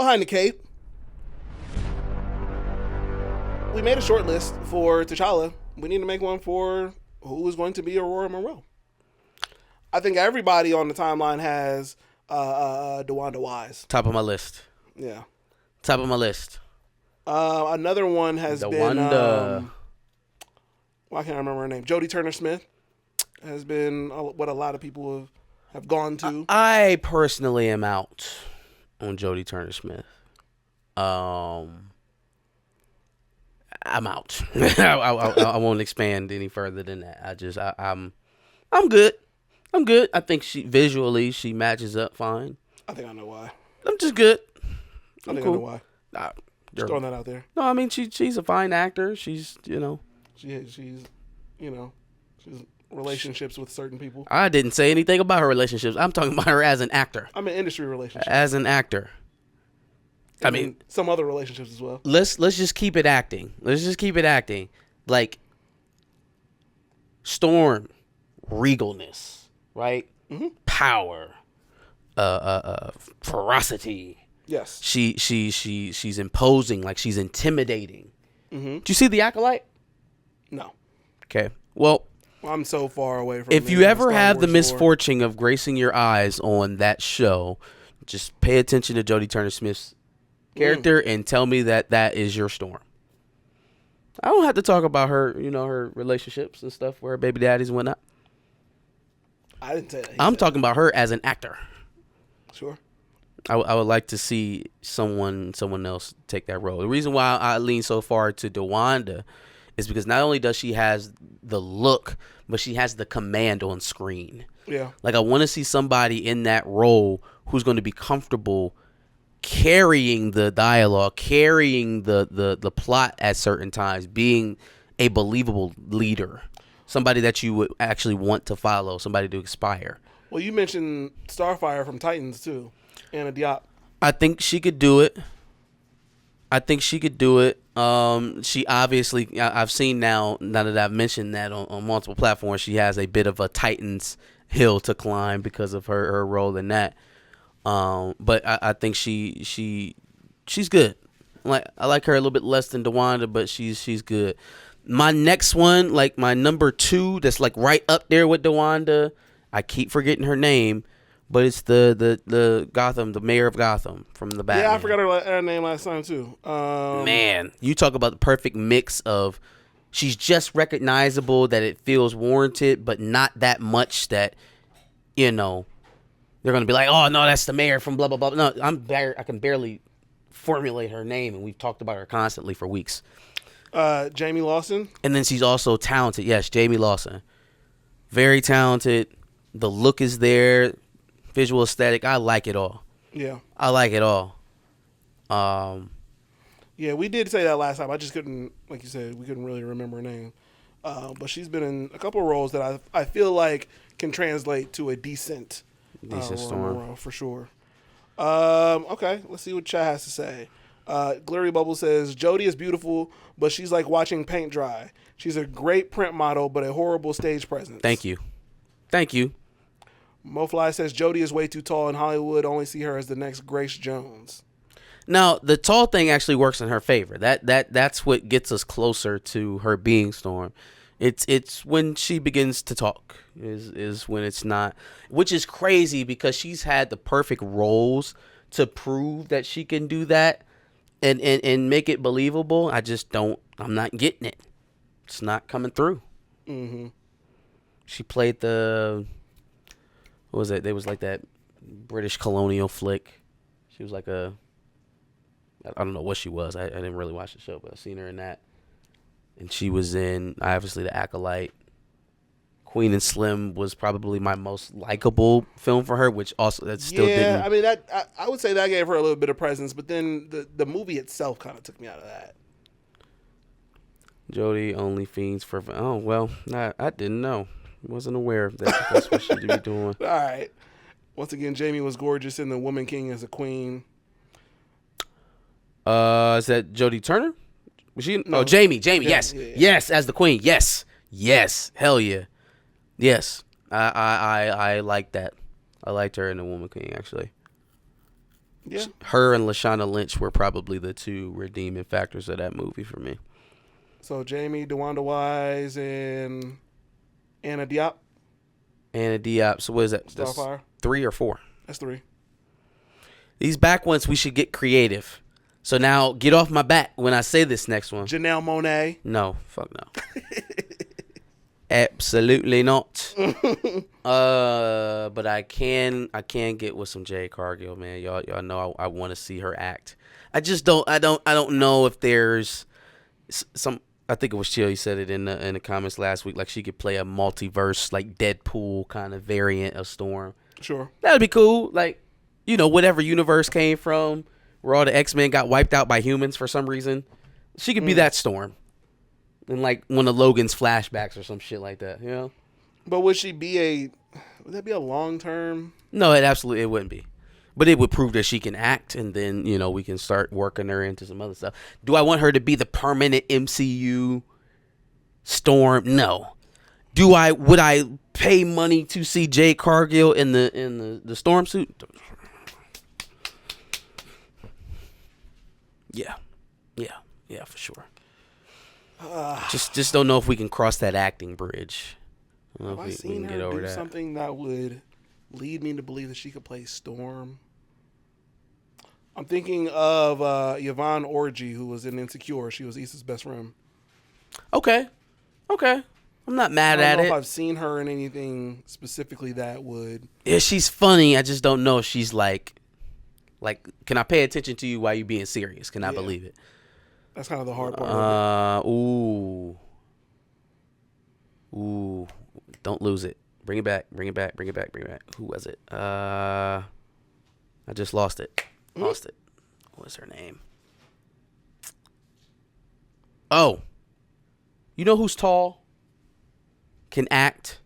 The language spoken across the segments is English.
behind the cape. We made a short list for T'Challa. We need to make one for who is going to be Aurora Monroe. I think everybody on the timeline has DeWanda Wise. Top of my list. Yeah. Top of my list. Another one has been... DeWanda. I can't remember her name. Jodie Turner-Smith has been what a lot of people have gone to. I personally am out on Jodie Turner-Smith. I'm out. I won't expand any further than that. I'm good. I'm good. I think she matches up fine. I think I know why. I'm just good. I think cool. I know why. Just throwing that out there. No, I mean she's a fine actor. She's she's relationships with certain people. I didn't say anything about her relationships. I'm talking about her as an actor. I mean industry relationships. As an actor. I mean some other relationships as well. Let's just keep it acting. Like Storm, regalness, right? Mm-hmm. Power, ferocity. Yes. She's imposing, like she's intimidating. Mm-hmm. Do you see The Acolyte? No. Okay. Well, I'm so far away from. If you ever have the misfortune of gracing your eyes on that show, just pay attention to Jodie Turner-Smith's character and tell me that is your Storm. I don't have to talk about her, her relationships and stuff where her baby daddies and whatnot. I didn't say that. I'm talking about her as an actor. Sure. I would like to see someone else take that role. The reason why I lean so far to DeWanda is because not only does she has the look, but she has the command on screen. Yeah. Like I want to see somebody in that role who's going to be comfortable carrying the dialogue, carrying the plot at certain times, being a believable leader, somebody that you would actually want to follow, somebody to aspire. Well, you mentioned Starfire from Titans too, Anna Diop. I think she could do it. She obviously, I've seen now that I've mentioned that on multiple platforms, she has a bit of a Titans hill to climb because of her role in that. But I think she's good. I like her a little bit less than DeWanda, but she's good. My next one, like my number 2, that's like right up there with DeWanda. I keep forgetting her name, but it's the Gotham, the mayor of Gotham from the Batman. Yeah, I forgot her name last time too. Man, you talk about the perfect mix of she's just recognizable that it feels warranted, but not that much that they're gonna be like, oh no, that's the mayor from blah blah blah. No, I can barely formulate her name, and we've talked about her constantly for weeks. Jamie Lawson, and then she's also talented. Yes, Jamie Lawson, very talented. The look is there, visual aesthetic. I like it all. Yeah, I like it all. Yeah, we did say that last time. I just couldn't, like you said, we couldn't really remember her name. But she's been in a couple of roles that I feel like can translate to a decent Storm for sure. Okay, let's see what chat has to say. Glary Bubble says Jodie is beautiful, but she's like watching paint dry. She's a great print model, but a horrible stage presence. Thank you. MoFly says Jodie is way too tall in Hollywood. Only see her as the next Grace Jones. Now the tall thing actually works in her favor. That's what gets us closer to her being Storm. It's when she begins to talk is when it's not, which is crazy because she's had the perfect roles to prove that she can do that and make it believable. I'm not getting it. It's not coming through. Mm-hmm. She played what was it? There was like that British colonial flick. She was like I don't know what she was. I didn't really watch the show, but I've seen her in that. And she was in, obviously, The Acolyte. Queen and Slim was probably my most likable film for her, which also that still didn't. Yeah, I mean I would say that gave her a little bit of presence, but then the movie itself kind of took me out of that. Jodie only fiends for. Oh well, I didn't know. Wasn't aware of that. That's what she'd be doing. All right. Once again, Jamie was gorgeous in The Woman King as a queen. Is that Jodie Turner? Was she? No. Oh, Jamie. Yes, yeah. yes, as the queen. Yes, hell yeah, yes. I like that. I liked her in The Woman King actually. Yeah. Her and Lashana Lynch were probably the two redeeming factors of that movie for me. So Jamie, DeWanda Wise, and Anna Diop. Anna Diop. So what is that? Starfire. 3 or 4? That's 3. These back ones, we should get creative. So now, get off my back when I say this next one. Janelle Monáe. No, fuck no. Absolutely not. But I can get with some Jade Cargill, man. Y'all know I want to see her act. I just don't know if there's some. I think it was Chill. You said it in the comments last week. Like she could play a multiverse, like Deadpool kind of variant of Storm. Sure, that'd be cool. Like, whatever universe came from, where all the X-Men got wiped out by humans for some reason, she could be that Storm. And like one of Logan's flashbacks or some shit like that, But would that be a long term? No, it wouldn't be. But it would prove that she can act, and then, we can start working her into some other stuff. Do I want her to be the permanent MCU Storm? No. Would I pay money to see Jade Cargill in the Storm suit? Yeah, for sure. Just don't know if we can cross that acting bridge. Have I seen her do something that would lead me to believe that she could play Storm? I'm thinking of Yvonne Orji, who was in Insecure. She was Issa's best friend. Okay. I'm not mad at it. I don't know if I've seen her in anything specifically that would. Yeah, she's funny. I just don't know if she's like, can I pay attention to you while you being serious? Can I believe it? That's kind of the hard part. Ooh. Don't lose it. Bring it back. Who was it? I just lost it. What was her name? Oh. You know who's tall? Can act?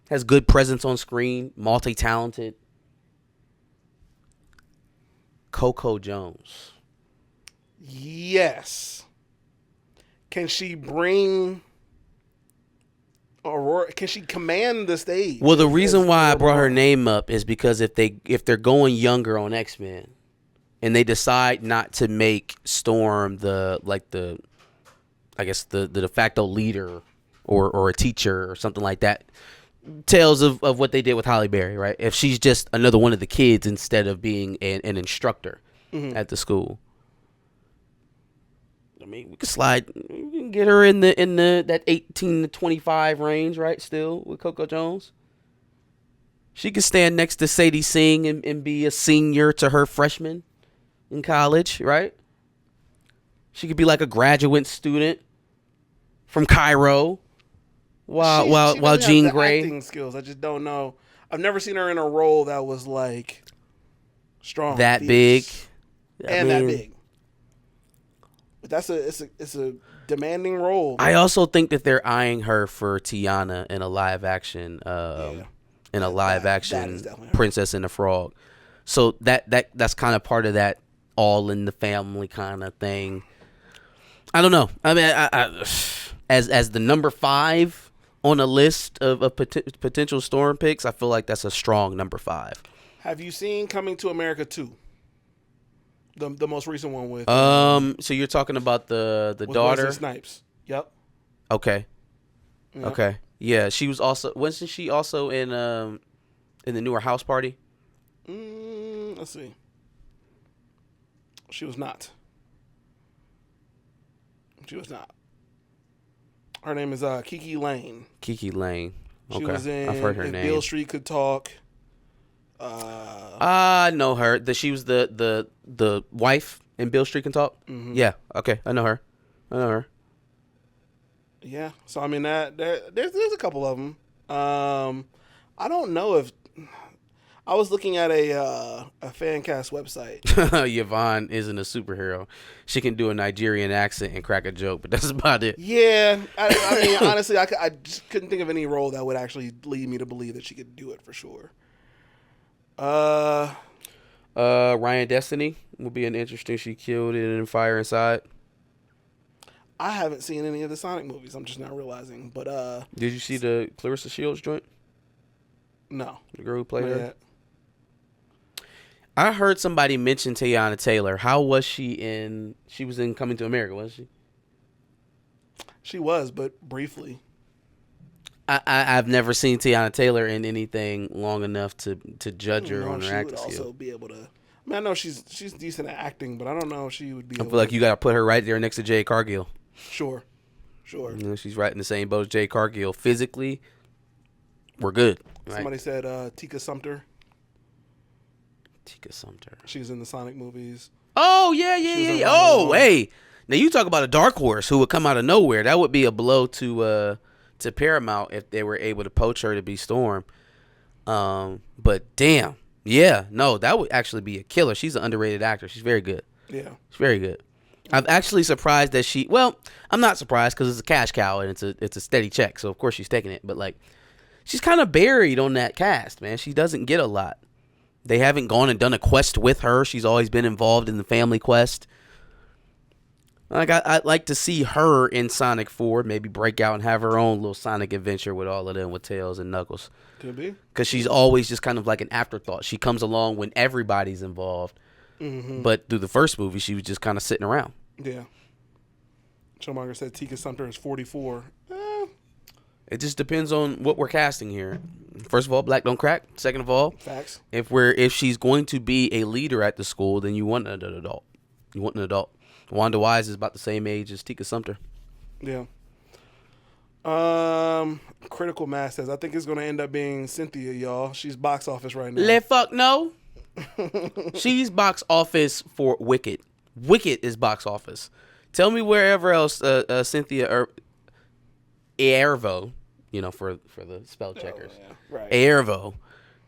Has good presence on screen? Multi-talented? Coco Jones. Yes. Can she bring Aurora? Can she command the stage? Well, the reason why I brought her name up is because if they're going younger on X-Men, and they decide not to make Storm the de facto leader or a teacher or something like that, tales of what they did with Halle Berry, right? If she's just another one of the kids instead of being an instructor at the school. I mean, we can get her in that 18 to 25 range, right? Still with Coco Jones. She could stand next to Sadie Singh and be a senior to her freshman in college, right? She could be like a graduate student from Cairo while Jean Grey. Acting skills, I just don't know. I've never seen her in a role that was like strong, that big, that big. But it's a demanding role. I also think that they're eyeing her for Tiana in a live action Princess and the Frog. So that's kind of part of that all in the family kind of thing. I don't know. I mean, I as the number 5 on a list of potential Storm picks, I feel like that's a strong number 5. Have you seen Coming to America 2? The most recent one with so you're talking about the daughter Wesley Snipes. Yep. Okay. Yep. Okay. Yeah, she was also wasn't she also in the newer House Party? Let's see. She was not. Her name is Kiki Lane. Kiki Lane. Okay. She was in I've heard her name. Beale Street Could Talk. I know her. She was the wife in Beale Street Can Talk. Mm-hmm. Yeah. Okay. I know her. Yeah. So I mean there's a couple of them. I don't know if I was looking at a fan cast website. Yvonne isn't a superhero. She can do a Nigerian accent and crack a joke, but that's about it. Yeah. I mean, honestly, I just couldn't think of any role that would actually lead me to believe that she could do it for sure. Ryan Destiny would be an interesting. She killed it in Fire Inside. I haven't seen any of the Sonic movies. I'm just not realizing. But did you see the Clarissa Shields joint? No. The girl who played her. I heard somebody mention Teyana Taylor. How was she in? She was in Coming to America, wasn't she? She was, but briefly. I've never seen Teyana Taylor in anything long enough to judge her on her acting skill. She would also be able to. I mean, I know she's decent at acting, but I don't know if she would be. I feel like you got to put her right there next to Jade Cargill. Sure. You know, she's right in the same boat as Jade Cargill. Physically, we're good. Right? Somebody said Tika Sumpter. Tika Sumpter. She was in the Sonic movies. Oh, yeah. Oh, hey. Now, you talk about a dark horse who would come out of nowhere. That would be a blow to Paramount if they were able to poach her to be Storm. But damn. Yeah. No, that would actually be a killer. She's an underrated actor. She's very good. Yeah. She's very good. I'm actually surprised that she... Well, I'm not surprised because it's a cash cow and it's a steady check. So, of course, she's taking it. But, like, she's kind of buried on that cast, man. She doesn't get a lot. They haven't gone and done a quest with her. She's always been involved in the family quest. Like, I'd like to see her in Sonic 4, maybe break out and have her own little Sonic adventure with all of them, with Tails and Knuckles. Could be. Because she's always just kind of like an afterthought. She comes along when everybody's involved. Mm-hmm. But through the first movie, she was just kind of sitting around. Yeah. Showmonger said Tika Sumpter is 44. It just depends on what we're casting here. First of all, black don't crack. Second of all, facts. If she's going to be a leader at the school, then you want an adult. You want an adult. Wanda Wise is about the same age as Tika Sumpter. Yeah. Critical Mass says, I think it's going to end up being Cynthia, y'all. She's box office right now. Let fuck no. She's box office for Wicked. Wicked is box office. Tell me wherever else Cynthia Erivo, you know, for the spell checkers. Oh, yeah. Right. Erivo.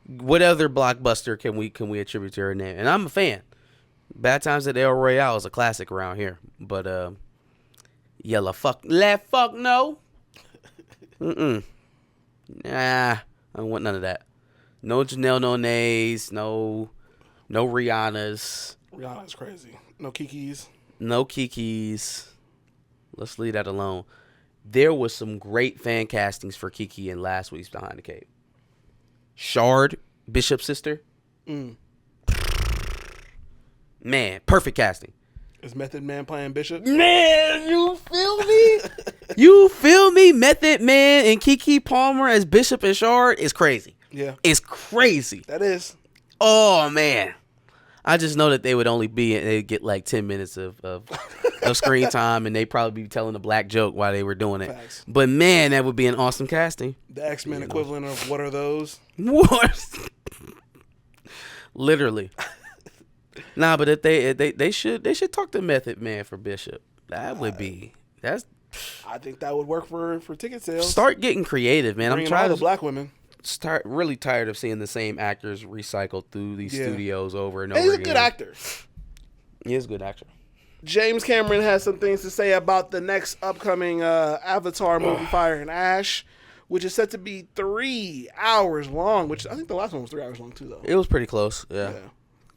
What other blockbuster can we attribute to her name? And I'm a fan. Bad Times at El Royale is a classic around here. But let fuck no. Nah, I don't want none of that. No Janelle Monáe's, no Rihanna's. Rihanna's crazy. No Kiki's. No Kiki's. Let's leave that alone. There was some great fan castings for Kiki in last week's Behind the Cape. Shard, Bishop's sister. Man, perfect casting. Is Method Man playing Bishop? Man, you feel me? You feel me? Method Man and Keke Palmer as Bishop and Shard is crazy. Yeah. It's crazy. That is. Oh, man. I just know that they'd get like 10 minutes of screen time, and they'd probably be telling a black joke while they were doing it. Facts. But, man, that would be an awesome casting. The X-Men equivalent of What Are Those? What? Literally. Nah, but if they should talk to Method Man for Bishop. That would be I think that would work for ticket sales. Start getting creative, man. I'm trying all the black women. Start really tired of seeing the same actors recycled through these studios over and over again. He's a good actor. He is a good actor. James Cameron has some things to say about the next upcoming Avatar movie, Fire and Ash, which is set to be 3 hours long, which I think the last one was 3 hours long too, though. It was pretty close, yeah.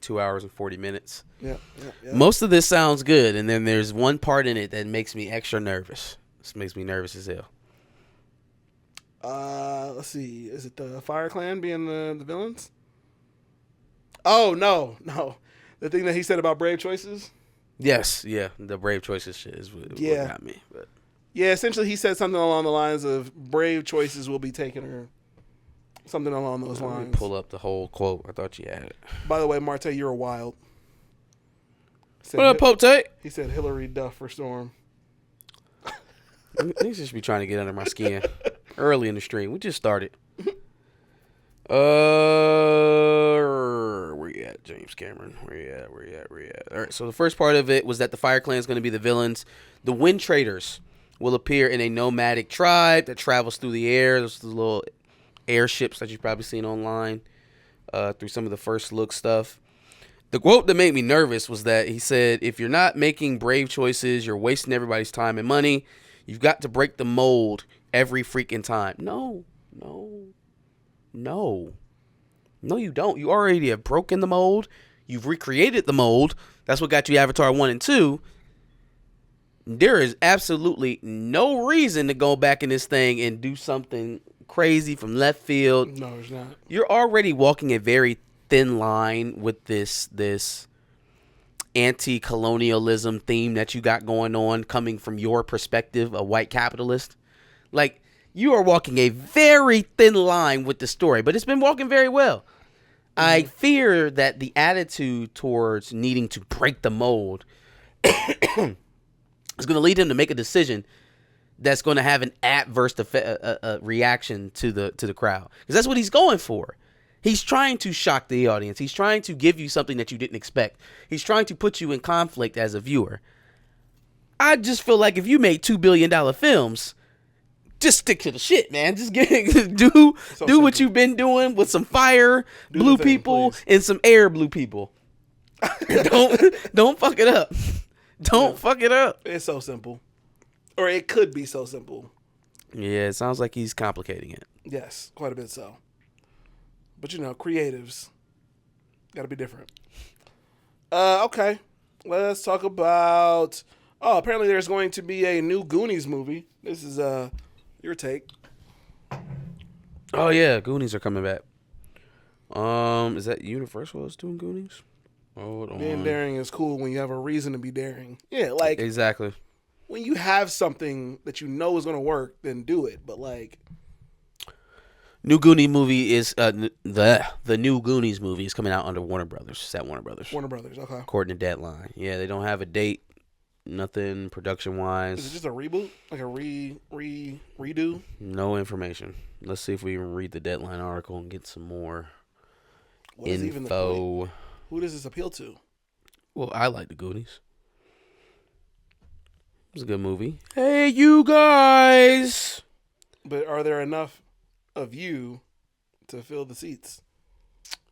2 hours and 40 minutes. Yeah. Most of this sounds good, and then there's one part in it that makes me extra nervous. This makes me nervous as hell. Let's see. Is it the Fire Clan being the villains? Oh, no. The thing that he said about brave choices? Yes, yeah. The brave choices shit is what got me. But. Yeah, essentially he said something along the lines of brave choices will be taken, or something along those lines. Let me pull up the whole quote. I thought you had it. By the way, Marte, you're a wild. What up, Pope Tate? He said Hillary Duff for Storm. Niggas just be trying to get under my skin early in the stream. We just started. Where you at, James Cameron? Where you at? All right, so the first part of it was that the Fire Clan is going to be the villains. The Wind Traders will appear in a nomadic tribe that travels through the air. Those little airships that you've probably seen online through some of the first look stuff. The quote that made me nervous was that he said, if you're not making brave choices, you're wasting everybody's time and money. You've got to break the mold every freaking time. No, you don't. You already have broken the mold. You've recreated the mold. That's what got you Avatar 1 and 2. There is absolutely no reason to go back in this thing and do something crazy from left field. No, there's not. You're already walking a very thin line with this anti-colonialism theme that you got going on coming from your perspective, a white capitalist. Like, you are walking a very thin line with the story, but it's been walking very well. I fear that the attitude towards needing to break the mold is going to lead him to make a decision that's going to have an adverse reaction to the crowd, because that's what he's going for. He's trying to shock the audience. He's trying to give you something that you didn't expect. He's trying to put you in conflict as a viewer. I just feel like if you made $2 billion films, just stick to the shit, man. Just do what you've been doing with some fire blue people and some air blue people. Don't fuck it up. Don't fuck it up. It's so simple. Or it could be so simple. Yeah, it sounds like he's complicating it. Yes, quite a bit so. But, creatives got to be different. Okay. Let's talk about... Oh, apparently there's going to be a new Goonies movie. This is your take. Oh, yeah. Goonies are coming back. Is that Universal that's doing Goonies? Hold on. Being daring is cool when you have a reason to be daring. Yeah, like... Exactly. When you have something that you know is going to work, then do it. But, like... New Goonies movie is the new Goonies movie is coming out under Warner Brothers. It's at Warner Brothers. Warner Brothers, okay. According to Deadline. Yeah, they don't have a date, nothing production wise. Is it just a reboot? Like a redo? No information. Let's see if we can read the Deadline article and get some more info. Even the point? Who does this appeal to? Well, I like the Goonies. It was a good movie. Hey, you guys! But are there enough of you to fill the seats?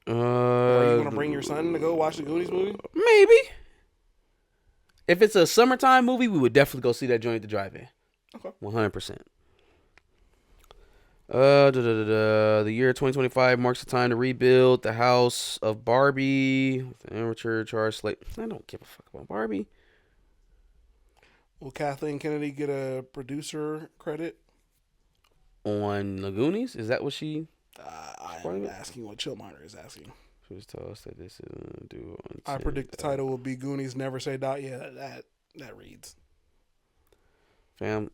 Or are you going to bring your son to go watch the Goonies movie? Maybe. If it's a summertime movie, we would definitely go see that joint at the drive-in. Okay. 100%. The year 2025 marks the time to rebuild the house of Barbie with an amateur charge slate. I don't give a fuck about Barbie. Will Kathleen Kennedy get a producer credit? On the Goonies? Is that what she... I'm asking what Chillminer is asking. She was told us that this is due on... I predict the title will be Goonies Never Say Die. Yeah, that reads. Fam,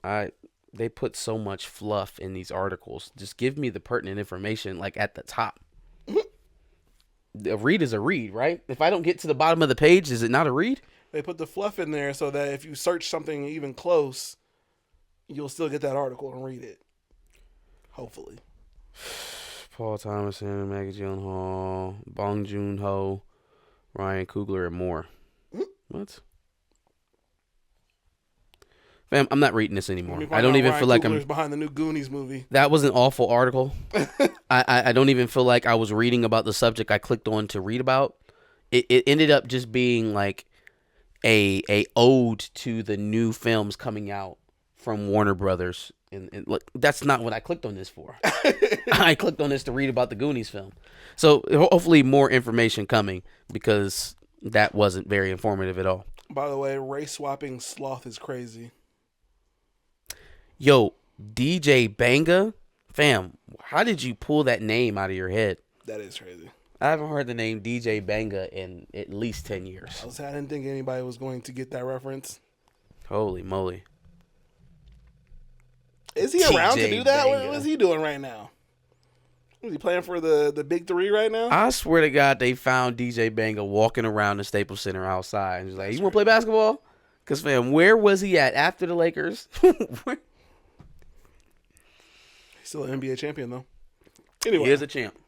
they put so much fluff in these articles. Just give me the pertinent information, like, at the top. A read is a read, right? If I don't get to the bottom of the page, is it not a read? They put the fluff in there so that if you search something even close, you'll still get that article and read it. Hopefully. Paul Thomason, Maggie Gyllenhaal, Bong Joon-ho, Ryan Coogler, and more. What? Fam, I'm not reading this anymore. I don't even feel like I'm behind the new Goonies movie. That was an awful article. I don't even feel like I was reading about the subject I clicked on to read about. It ended up just being like a ode to the new films coming out from Warner Brothers. And look, that's not what I clicked on this for. I clicked on this to read about the Goonies film. So hopefully more information coming, because that wasn't very informative at all. By the way, race swapping sloth is crazy. Yo, DJ Banga, fam, how did you pull that name out of your head? That is crazy. I haven't heard the name DJ Banga in at least 10 years. I didn't think anybody was going to get that reference. Holy moly. Is he around to do that? What is he doing right now? Is he playing for the big three right now? I swear to God, they found DJ Banga walking around the Staples Center outside. And he's like, you want to play basketball? Because, fam, where was he at after the Lakers? He's still an NBA champion, though. Anyway. He is a champ.